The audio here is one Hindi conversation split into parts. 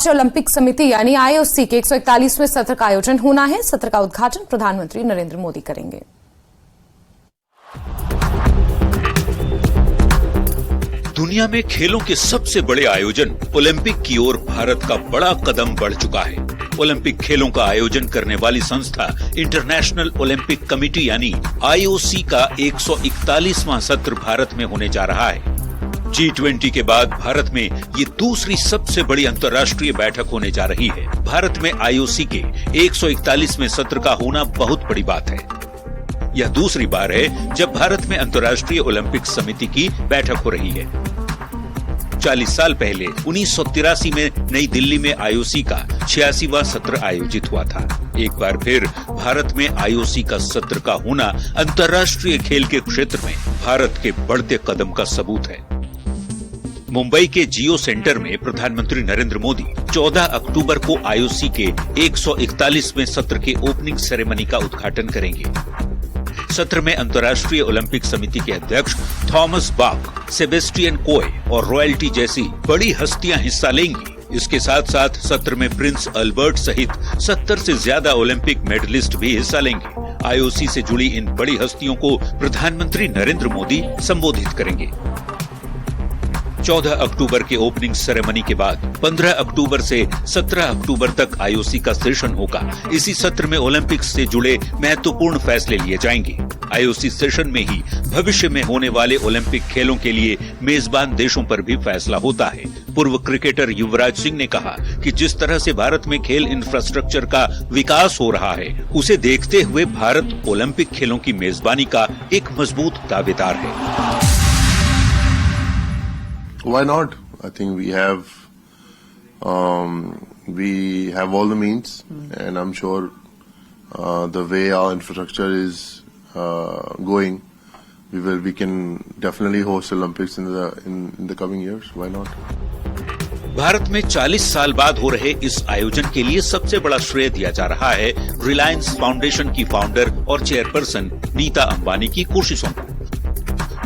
ओलंपिक समिति यानी आईओसी के 141वें सत्र का आयोजन होना है। सत्र का उद्घाटन प्रधानमंत्री नरेंद्र मोदी करेंगे। दुनिया में खेलों के सबसे बड़े आयोजन ओलंपिक की ओर भारत का बड़ा कदम बढ़ चुका है। ओलंपिक खेलों का आयोजन करने वाली संस्था इंटरनेशनल ओलंपिक कमेटी यानी आईओसी का 141वां सत्र भारत में होने जा रहा है। G20 के बाद भारत में ये दूसरी सबसे बड़ी अंतर्राष्ट्रीय बैठक होने जा रही है। भारत में आईओसी के 141वें सत्र का होना बहुत बड़ी बात है। यह दूसरी बार है जब भारत में अंतर्राष्ट्रीय ओलंपिक समिति की बैठक हो रही है। 40 साल पहले 1983 में नई दिल्ली में आईओसी का 86वां सत्र आयोजित हुआ था। एक बार फिर भारत में आईओसी का सत्र का होना अंतर्राष्ट्रीय खेल के क्षेत्र में भारत के बढ़ते कदम का सबूत है। मुंबई के जियो सेंटर में प्रधानमंत्री नरेंद्र मोदी 14 अक्टूबर को आईओसी के 141वें सत्र के ओपनिंग सेरेमनी का उद्घाटन करेंगे। सत्र में अंतर्राष्ट्रीय ओलंपिक समिति के अध्यक्ष थॉमस बाक, सेबेस्टियन कोए और रॉयल्टी जैसी बड़ी हस्तियां हिस्सा लेंगी। इसके साथ साथ सत्र में प्रिंस अल्बर्ट सहित 70 से ज्यादा ओलंपिक मेडलिस्ट भी हिस्सा लेंगे। आईओसी से जुड़ी इन बड़ी हस्तियों को प्रधानमंत्री नरेंद्र मोदी संबोधित करेंगे। 14 अक्टूबर के ओपनिंग सेरेमनी के बाद 15 अक्टूबर से 17 अक्टूबर तक आईओसी का सेशन होगा। इसी सत्र में ओलंपिक्स से जुड़े महत्वपूर्ण फैसले लिए जाएंगे। आईओसी सेशन में ही भविष्य में होने वाले ओलंपिक खेलों के लिए मेजबान देशों पर भी फैसला होता है। पूर्व क्रिकेटर युवराज सिंह ने कहा कि जिस तरह से भारत में खेल इंफ्रास्ट्रक्चर का विकास हो रहा है, उसे देखते हुए भारत ओलंपिक खेलों की मेजबानी का एक मजबूत दावेदार है। Why not? I think we have all the means, and I'm sure the way our infrastructure is going, we can definitely host Olympics in the coming years. Why not? Bharat में 40 साल बाद हो रहे इस आयोजन के लिए सबसे बड़ा श्रेय दिया जा रहा है रिलायंस फाउंडेशन की फाउंडर और चेयरपर्सन नीता अंबानी की कोशिशों को,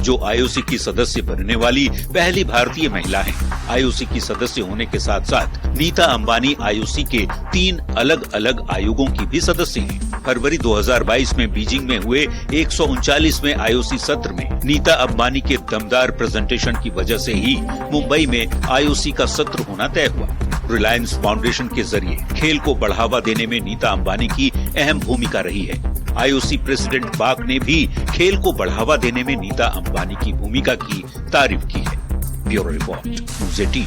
जो आईओसी की सदस्य बनने वाली पहली भारतीय महिला हैं। आईओसी की सदस्य होने के साथ साथ नीता अंबानी आईओसी के 3 अलग अलग आयोगों की भी सदस्य हैं। फरवरी 2022 में बीजिंग में हुए 139वें आईओसी सत्र में नीता अंबानी के दमदार प्रेजेंटेशन की वजह से ही मुंबई में आईओसी का सत्र होना तय हुआ। रिलायंस फाउंडेशन के जरिए खेल को बढ़ावा देने में नीता अंबानी की अहम भूमिका रही है। आईओसी प्रेसिडेंट बाक ने भी खेल को बढ़ावा देने में नीता अंबानी की भूमिका की तारीफ की है। Bureau report, news 18।